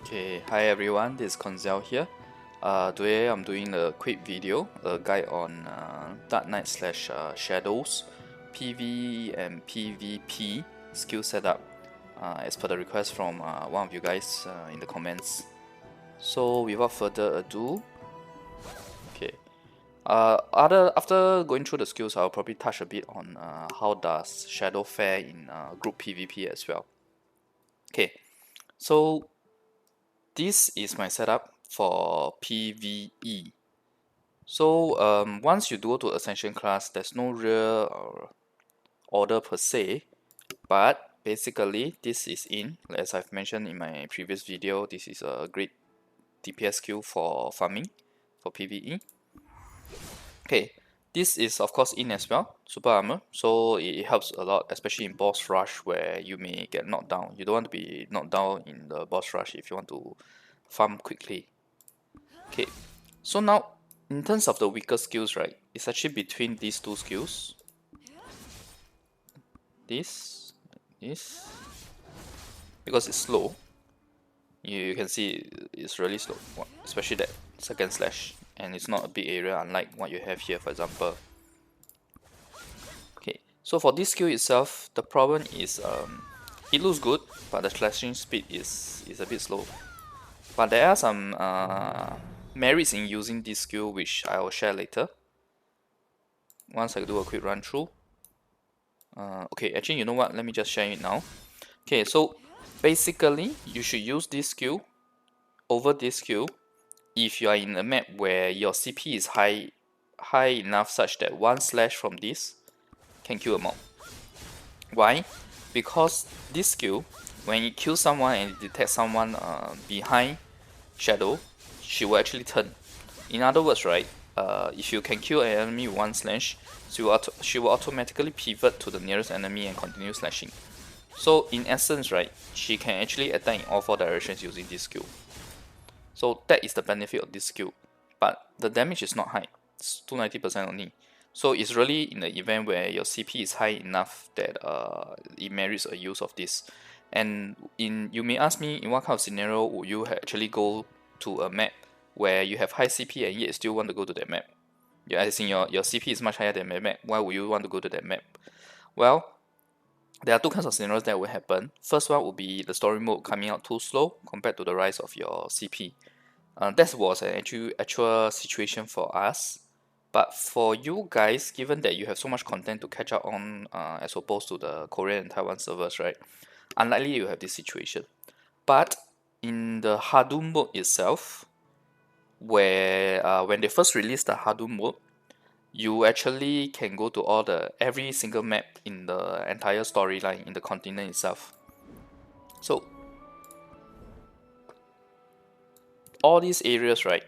Okay, hi everyone, this is Koinzell here. Today I'm doing a quick video, a guide on Dark Knight slash Shadows, PVE and PvP skill setup as per the request from one of you guys in the comments. So without further ado, okay. After going through the skills, I'll probably touch a bit on how does Shadow fare in group PvP as well. Okay, so this is my setup for PVE. So once you go to Ascension class, there's no real order per se, but basically this is as I've mentioned in my previous video, this is a great DPS skill for farming, for PVE. Okay, this is of course in as well, super armor, so it helps a lot, especially in boss rush where you may get knocked down. You don't want to be knocked down in the boss rush if you want to farm quickly. Okay, so now in terms of the weaker skills, right, it's actually between these two skills. This, because it's slow. You can see it's really slow, especially that second slash, and it's not a big area unlike what you have here, for example. Okay, so for this skill itself, the problem is it looks good, but the slashing speed is a bit slow. But there are some merits in using this skill, which I will share later once I do a quick run through. Okay, actually, you know what? Let me just share it now. Okay, so basically, you should use this skill over this skill if you are in a map where your CP is high enough such that one slash from this can kill a mob. Why? Because this skill, when it kills someone and it detects someone behind shadow, she will actually turn. In other words, right, if you can kill an enemy with one slash, she will automatically pivot to the nearest enemy and continue slashing. So in essence, right, she can actually attack in all four directions using this skill. So that is the benefit of this skill. But the damage is not high, it's 290% only. So it's really in the event where your CP is high enough that it merits a use of this. And you may ask me, in what kind of scenario would you actually go to a map where you have high CP and yet still want to go to that map? Yeah, as in your CP is much higher than that map. Why would you want to go to that map? Well, there are two kinds of scenarios that will happen. First one would be the story mode coming out too slow compared to the rise of your CP. That was an actual situation for us. But for you guys, given that you have so much content to catch up on as opposed to the Korean and Taiwan servers, right? Unlikely you have this situation. But in the Hadum mode itself, where when they first released the Hadum mode, you actually can go to every single map in the entire storyline in the continent itself. So all these areas, right?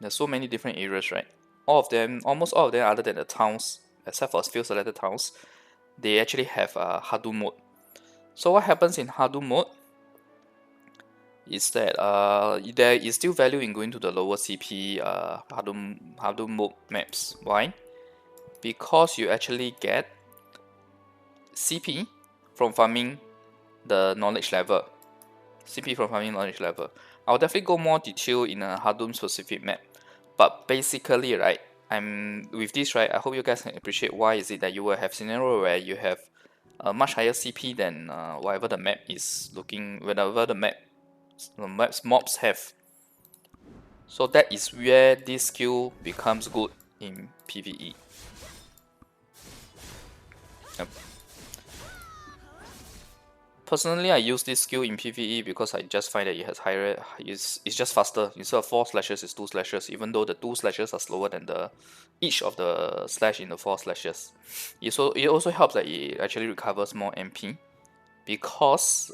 There's so many different areas, right? Almost all of them, other than the towns, except for a few selected towns, they actually have a Hadum mode. So what happens in Hadum mode is that there is still value in going to the lower CP Hadum mode maps. Why? Because you actually get CP from farming the knowledge level. CP from farming knowledge level. I'll definitely go more detail in a Hadum specific map. But basically, right, with this, right, I hope you guys can appreciate why is it that you will have scenario where you have a much higher CP than whatever the map is looking, whatever the map's mobs have. So that is where this skill becomes good in PvE. Yep. Personally, I use this skill in PvE because I just find that it has higher. It's just faster. Instead of 4 slashes, it's 2 slashes. Even though the 2 slashes are slower than each of the slash in the 4 slashes. It also helps that it actually recovers more MP because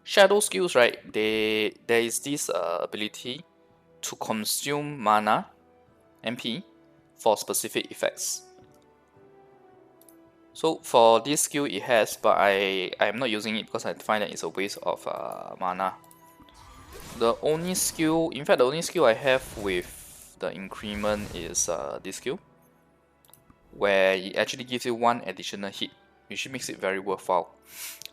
shadow skills, right? There is this ability to consume mana MP for specific effects. So for this skill it has, but I am not using it because I find that it's a waste of mana. The only skill I have with the increment is this skill, where it actually gives you one additional hit, which makes it very worthwhile.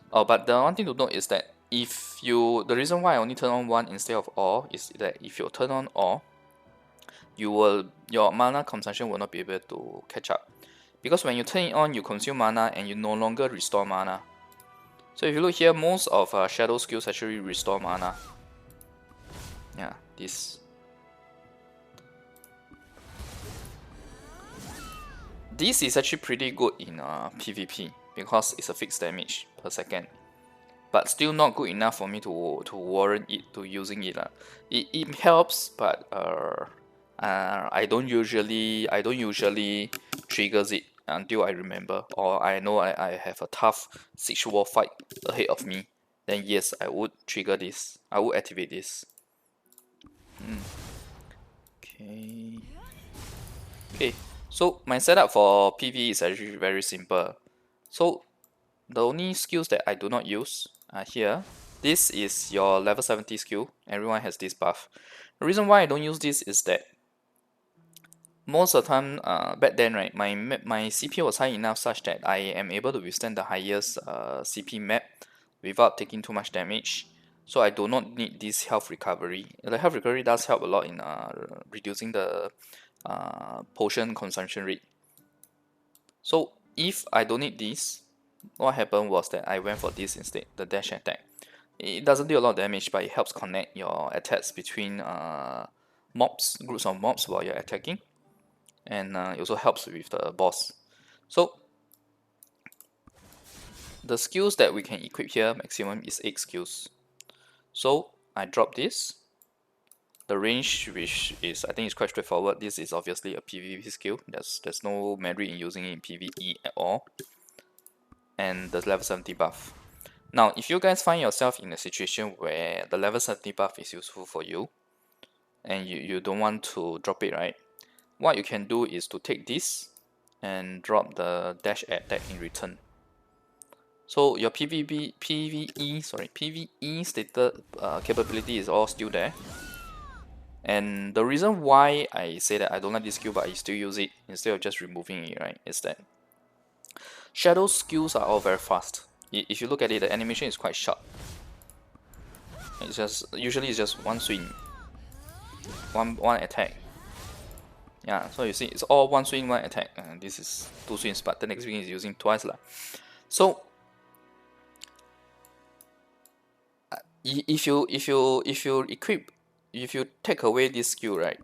But the one thing to note is that the reason why I only turn on 1 instead of all is that if you turn on all, your mana consumption will not be able to catch up. Because when you turn it on, you consume mana and you no longer restore mana. So if you look here, most of shadow skills actually restore mana. Yeah, this. This is actually pretty good in PvP because it's a fixed damage per second, but still not good enough for me to warrant it to using it. It helps, but I don't usually triggers it until I remember or I know I have a tough 6 wall fight ahead of me. Then yes, I would trigger this. I would activate this. Okay. Okay. So my setup for PvE is actually very simple. So the only skills that I do not use are here. This is your level 70 skill. Everyone has this buff. The reason why I don't use this is that most of the time, back then, right, my CP was high enough such that I am able to withstand the highest CP map without taking too much damage. So I do not need this health recovery. The health recovery does help a lot in reducing the potion consumption rate. So if I don't need this, what happened was that I went for this instead, the dash attack. It doesn't do a lot of damage, but it helps connect your attacks between groups of mobs while you're attacking, and it also helps with the boss. So the skills that we can equip here maximum is 8 skills. So I drop this. The range, which is I think is quite straightforward. This is obviously a PvP skill. There's no merit in using it in PvE at all. And the level 70 buff. Now, if you guys find yourself in a situation where the level 70 buff is useful for you, and you don't want to drop it, right? What you can do is to take this and drop the dash attack in return. So your PVE stated capability is all still there. And the reason why I say that I don't like this skill but I still use it instead of just removing it, right, is that shadow skills are all very fast. If you look at it, the animation is quite short. It's usually it's just one swing, one attack. Yeah, so you see, it's all one swing, one attack. This is 2 swings, but the next swing is using twice lah. So if you take away this skill, right,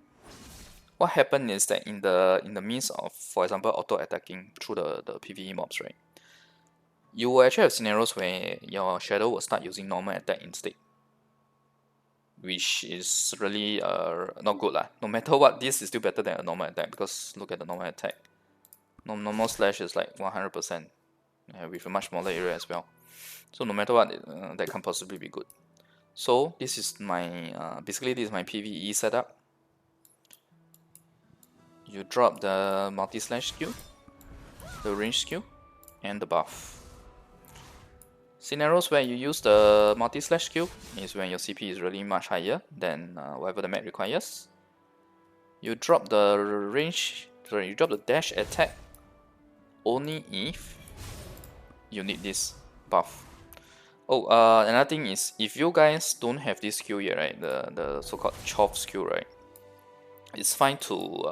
what happens is that in the midst of, for example, auto attacking through the PvE mobs, right, you will actually have scenarios where your shadow will start using normal attack instead, which is really not good lah. No matter what, this is still better than a normal attack because look at the normal attack. Normal slash is like 100% with a much smaller area as well. So no matter what, that can possibly be good. So this is my basically this is my PvE setup. You drop the multi-slash skill, the range skill, and the buff. Scenarios where you use the multi-slash skill is when your CP is really much higher than whatever the map requires. You drop the you drop the dash attack only if you need this buff. Oh, another thing is, if you guys don't have this skill yet, right, the so-called chop skill, right, it's fine to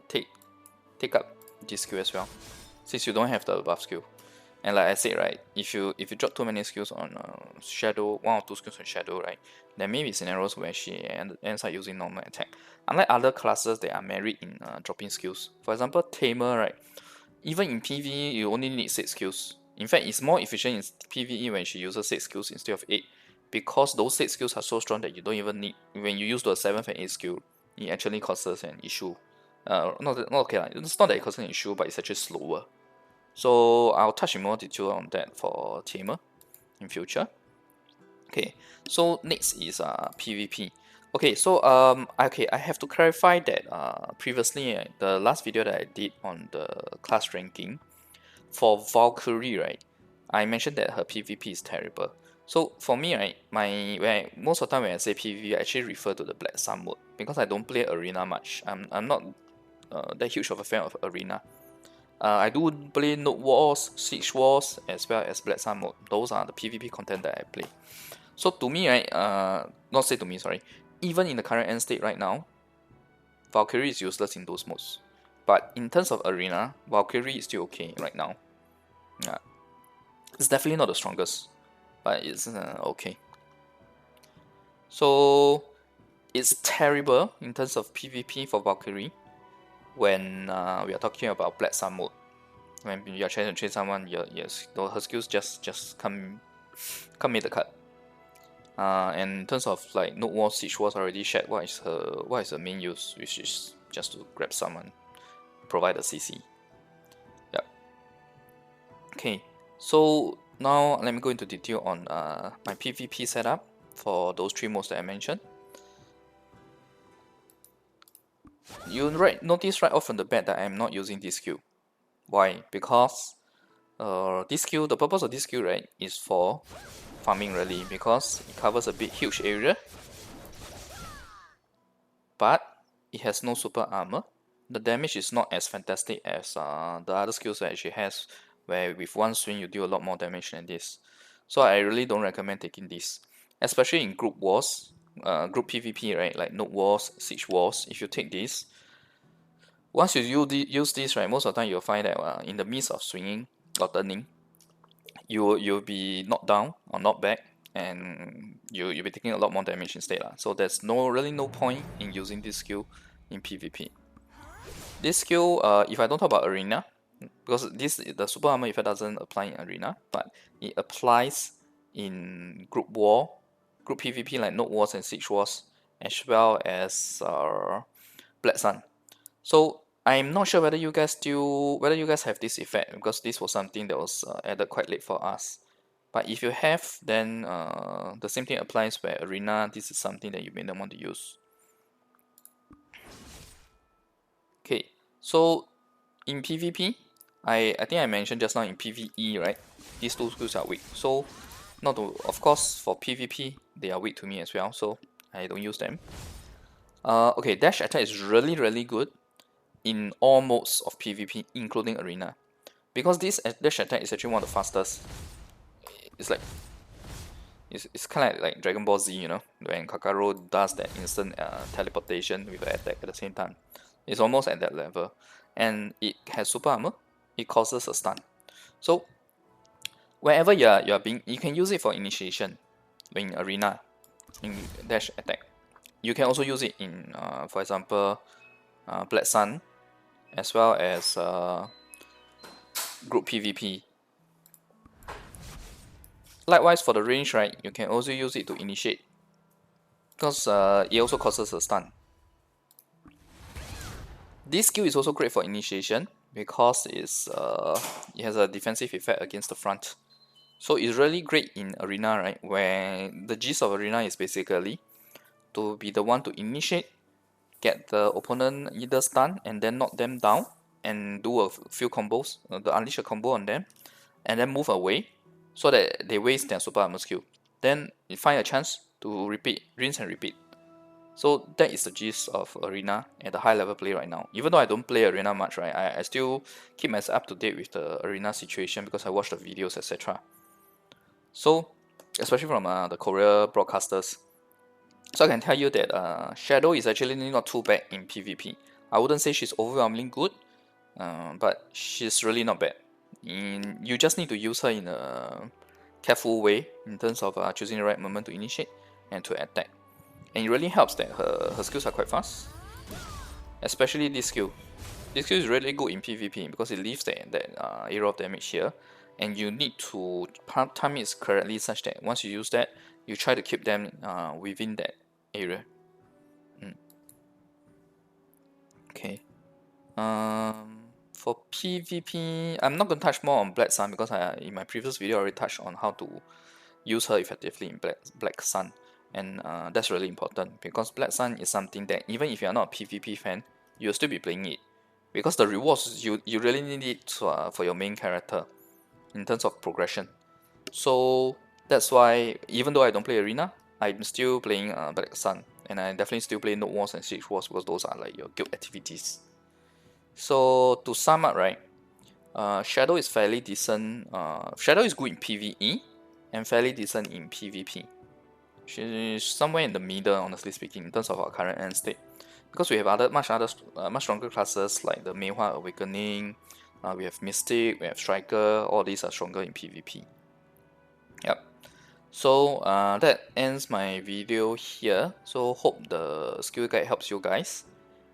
take up this skill as well, since you don't have the buff skill. And like I said, right, if you drop too many skills on shadow, 1 or 2 skills on shadow, right, there may be scenarios where she ends up using normal attack. Unlike other classes that are merit in dropping skills, for example, Tamer, right, even in PvE you only need 6 skills. In fact, it's more efficient in PvE when she uses 6 skills instead of 8, because those 6 skills are so strong that you don't even need. When you use the 7th and 8th skill, it actually causes an issue. It's not that it causes an issue, but it's actually slower. So I'll touch in more detail on that for Tamer in future. Okay, so next is PvP. Okay, so I have to clarify that previously the last video that I did on the class ranking for Valkyrie, right, I mentioned that her PvP is terrible. So for me, right, most of the time when I say PvP, I actually refer to the Black Sun mode because I don't play Arena much. I'm not that huge of a fan of Arena. I do play Node Wars, Siege Wars, as well as Black Sun mode. Those are the PvP content that I play. So to me, right, not say to me, sorry, even in the current end state right now, Valkyrie is useless in those modes. But in terms of arena, Valkyrie is still okay right now. Yeah, it's definitely not the strongest, but it's okay. So it's terrible in terms of PvP for Valkyrie when we are talking about Black Sun mode. When you are trying to train someone, yes, her skills just come make the cut. And in terms of like Node Wars, Siege Wars already shared what is her main use, which is just to grab someone, provide a CC. Yep. Okay, so now let me go into detail on my PvP setup for those 3 modes that I mentioned. You notice right off from the bat that I'm not using this skill. Why? Because this skill, the purpose of this skill, right, is for farming really, because it covers a big huge area, but it has no super armor. The damage is not as fantastic as the other skills that she has, where with one swing you do a lot more damage than this. So I really don't recommend taking this, especially in group wars, group PvP, right? Like Node Wars, Siege Wars. If you take this, once you use this, right, most of the time you'll find that in the midst of swinging or turning, you'll be knocked down or knocked back, and you'll be taking a lot more damage instead. So there's really no point in using this skill in PvP. This skill, if I don't talk about arena, because the super armor effect doesn't apply in arena, but it applies in group war, group PvP like Node Wars and Siege Wars, as well as Black Sun. So I'm not sure whether you guys have this effect, because this was something that was added quite late for us. But if you have, then the same thing applies where arena. This is something that you may not want to use. Okay, so in PvP, I think I mentioned just now in PVE, right? These 2 skills are weak. So not to, of course, for PvP they are weak to me as well, so I don't use them. Okay, dash attack is really good in all modes of PvP, including arena, because this dash attack is actually one of the fastest. It's like it's kind of like Dragon Ball Z, you know, when Kakarot does that instant teleportation with the attack at the same time. It's almost at that level, and it has super armor. It causes a stun. So wherever you're being, you can use it for initiation in arena, in dash attack. You can also use it in, for example, Black Sun, as well as group PvP. Likewise for the range, right, you can also use it to initiate, because it also causes a stun. This skill is also great for initiation because it has a defensive effect against the front. So it's really great in arena, right, where the gist of arena is basically to be the one to initiate, get the opponent either stun and then knock them down and do a few combos, the unleash a combo on them, and then move away so that they waste their super armor skill. Then you find a chance to repeat, rinse and repeat. So that is the gist of arena at the high level play right now. Even though I don't play arena much, right, I still keep myself up to date with the arena situation because I watch the videos, etc. So especially from the Korea broadcasters, so I can tell you that Shadow is actually not too bad in PvP. I wouldn't say she's overwhelmingly good, but she's really not bad. You just need to use her in a careful way in terms of choosing the right moment to initiate and to attack. And it really helps that her skills are quite fast, especially this skill. This skill is really good in PvP because it leaves that area of damage here, and you need to time it correctly such that once you use that, you try to keep them within that area. Okay. For PvP, I'm not going to touch more on Black Sun because in my previous video I already touched on how to use her effectively in Black Sun, and that's really important because Black Sun is something that even if you're not a PvP fan, you'll still be playing it because the rewards you really need it for your main character in terms of progression. So that's why even though I don't play arena, I'm still playing Black Sun, and I definitely still play Node Wars and Siege Wars because those are like your guild activities. So to sum up, right, Shadow is fairly decent. Shadow is good in PvE and fairly decent in PvP. She's somewhere in the middle, honestly speaking, in terms of our current end state. Because we have other much stronger classes like the Meihua Awakening, we have Mystic, we have Striker. All these are stronger in PvP. Yep. So that ends my video here. So hope the skill guide helps you guys.